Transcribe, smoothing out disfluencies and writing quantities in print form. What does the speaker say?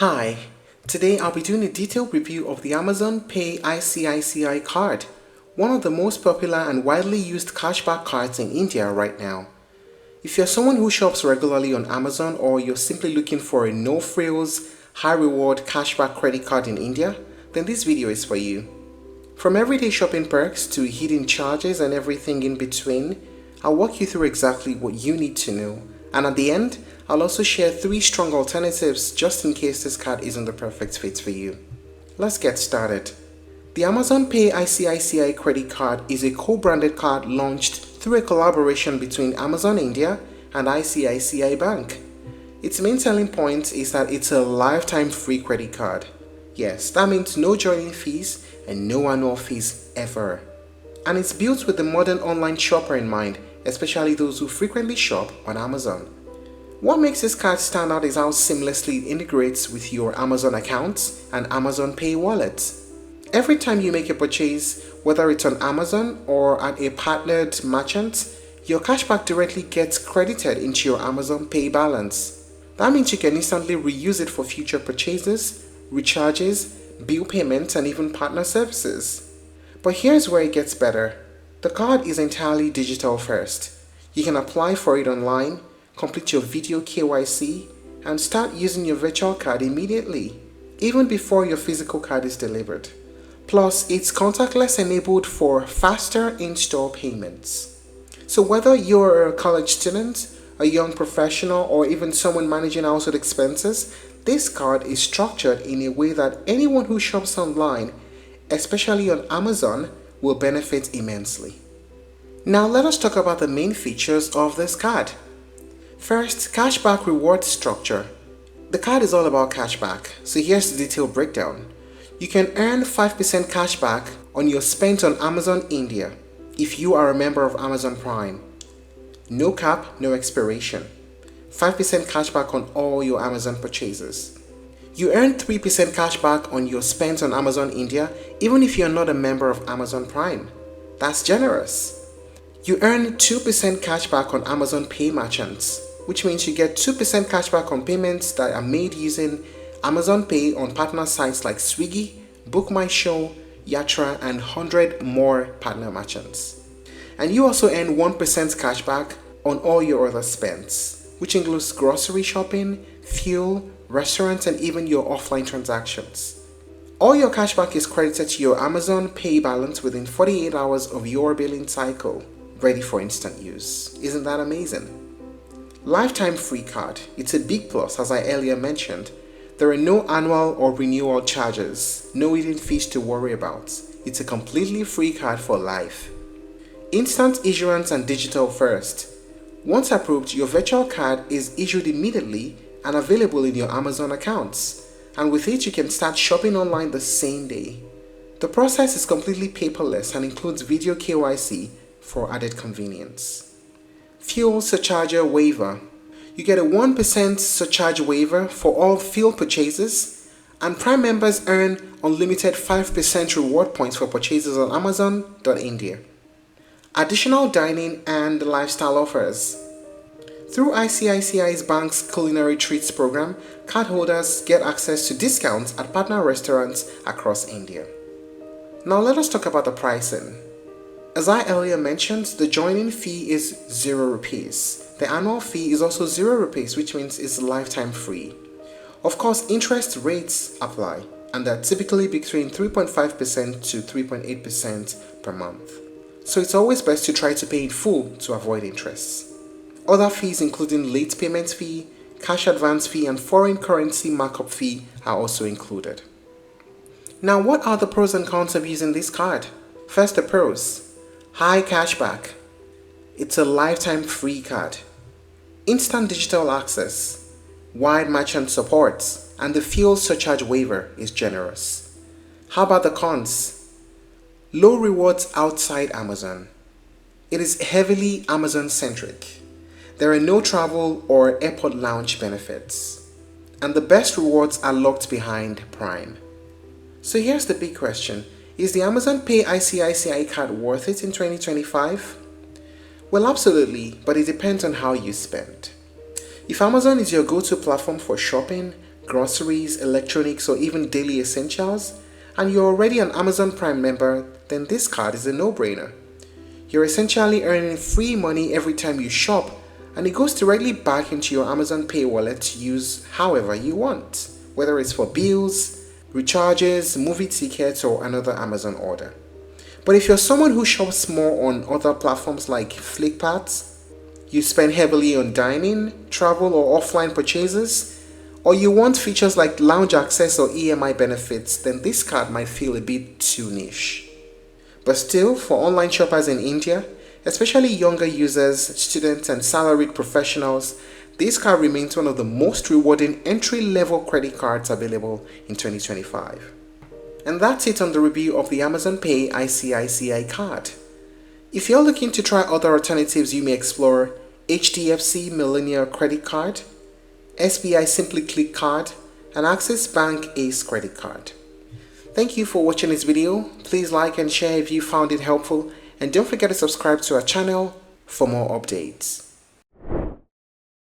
Hi, today I'll be doing a detailed review of the Amazon Pay ICICI card, one of the most popular and widely used cashback cards in India right now. If you're someone who shops regularly on Amazon or you're simply looking for a no-frills, high-reward cashback credit card in India, then this video is for you. From everyday shopping perks to hidden charges and everything in between, I'll walk you through exactly what you need to know. And at the end, I'll also share 3 strong alternatives just in case this card isn't the perfect fit for you. Let's get started. The Amazon Pay ICICI credit card is a co-branded card launched through a collaboration between Amazon India and ICICI Bank. Its main selling point is that it's a lifetime free credit card. Yes, that means no joining fees and no annual fees ever. And it's built with the modern online shopper in mind, especially those who frequently shop on Amazon. What makes this card stand out is how seamlessly it integrates with your Amazon accounts and Amazon Pay wallet. Every time you make a purchase, whether it's on Amazon or at a partnered merchant, your cashback directly gets credited into your Amazon Pay balance. That means you can instantly reuse it for future purchases, recharges, bill payments, and even partner services. But here's where it gets better. The card is entirely digital first. You can apply for it online, complete your video KYC, and start using your virtual card immediately, even before your physical card is delivered. Plus, it's contactless enabled for faster in-store payments. So whether you're a college student, a young professional, or even someone managing household expenses, this card is structured in a way that anyone who shops online, especially on Amazon, will benefit immensely. Now let us talk about the main features of this card. First, cashback reward structure. The card is all about cashback, so here's the detailed breakdown. You can earn 5% cashback on your spend on Amazon India if you are a member of Amazon Prime. No cap, no expiration. 5% cashback on all your Amazon purchases. You earn 3% cashback on your spend on Amazon India even if you're not a member of Amazon Prime. That's generous. You earn 2% cashback on Amazon Pay merchants, which means you get 2% cashback on payments that are made using Amazon Pay on partner sites like Swiggy, Book My Show, Yatra, and 100 more partner merchants. And you also earn 1% cashback on all your other spends, which includes grocery shopping, fuel, restaurants, and even your offline transactions. All your cashback is credited to your Amazon Pay balance within 48 hours of your billing cycle, ready for instant use. Isn't that amazing? Lifetime free card. It's a big plus, as I earlier mentioned. There are no annual or renewal charges, no hidden fees to worry about. It's a completely free card for life. Instant issuance and digital first. Once approved, your virtual card is issued immediately and available in your Amazon accounts, and with it you can start shopping online the same day. The process is completely paperless and includes video KYC for added convenience. Fuel surcharge waiver. You get a 1% surcharge waiver for all fuel purchases, and Prime members earn unlimited 5% reward points for purchases on Amazon.India. Additional dining and lifestyle offers. Through ICICI Bank's Culinary Treats program, cardholders get access to discounts at partner restaurants across India. Now let us talk about the pricing. As I earlier mentioned, the joining fee is 0 rupees. The annual fee is also 0 rupees, which means it's lifetime free. Of course, interest rates apply, and they're typically between 3.5% to 3.8% per month. So it's always best to try to pay in full to avoid interest. Other fees including late payment fee, cash advance fee, and foreign currency markup fee are also included. Now, what are the pros and cons of using this card? First, the pros. High cashback. It's a lifetime free card. Instant digital access. Wide merchant support, and the fuel surcharge waiver is generous. How about the cons? Low rewards outside Amazon. It is heavily Amazon-centric. There are no travel or airport lounge benefits. And the best rewards are locked behind Prime. So here's the big question. Is the Amazon Pay ICICI card worth it in 2025? Well, absolutely, but it depends on how you spend. If Amazon is your go-to platform for shopping, groceries, electronics, or even daily essentials, and you're already an Amazon Prime member, then this card is a no-brainer. You're essentially earning free money every time you shop, and it goes directly back into your Amazon Pay wallet to use however you want, whether it's for bills, recharges, movie tickets, or another Amazon order. But if you're someone who shops more on other platforms like Flipkart, you spend heavily on dining, travel, or offline purchases, or you want features like lounge access or EMI benefits, then this card might feel a bit too niche. But still, for online shoppers in India, especially younger users, students, and salaried professionals, this card remains one of the most rewarding entry-level credit cards available in 2025. And that's it on the review of the Amazon Pay ICICI card. If you're looking to try other alternatives, you may explore HDFC Millennial Credit Card, SBI Simply Click Card, and Axis Bank Ace Credit Card. Thank you for watching this video. Please like and share if you found it helpful, and don't forget to subscribe to our channel for more updates.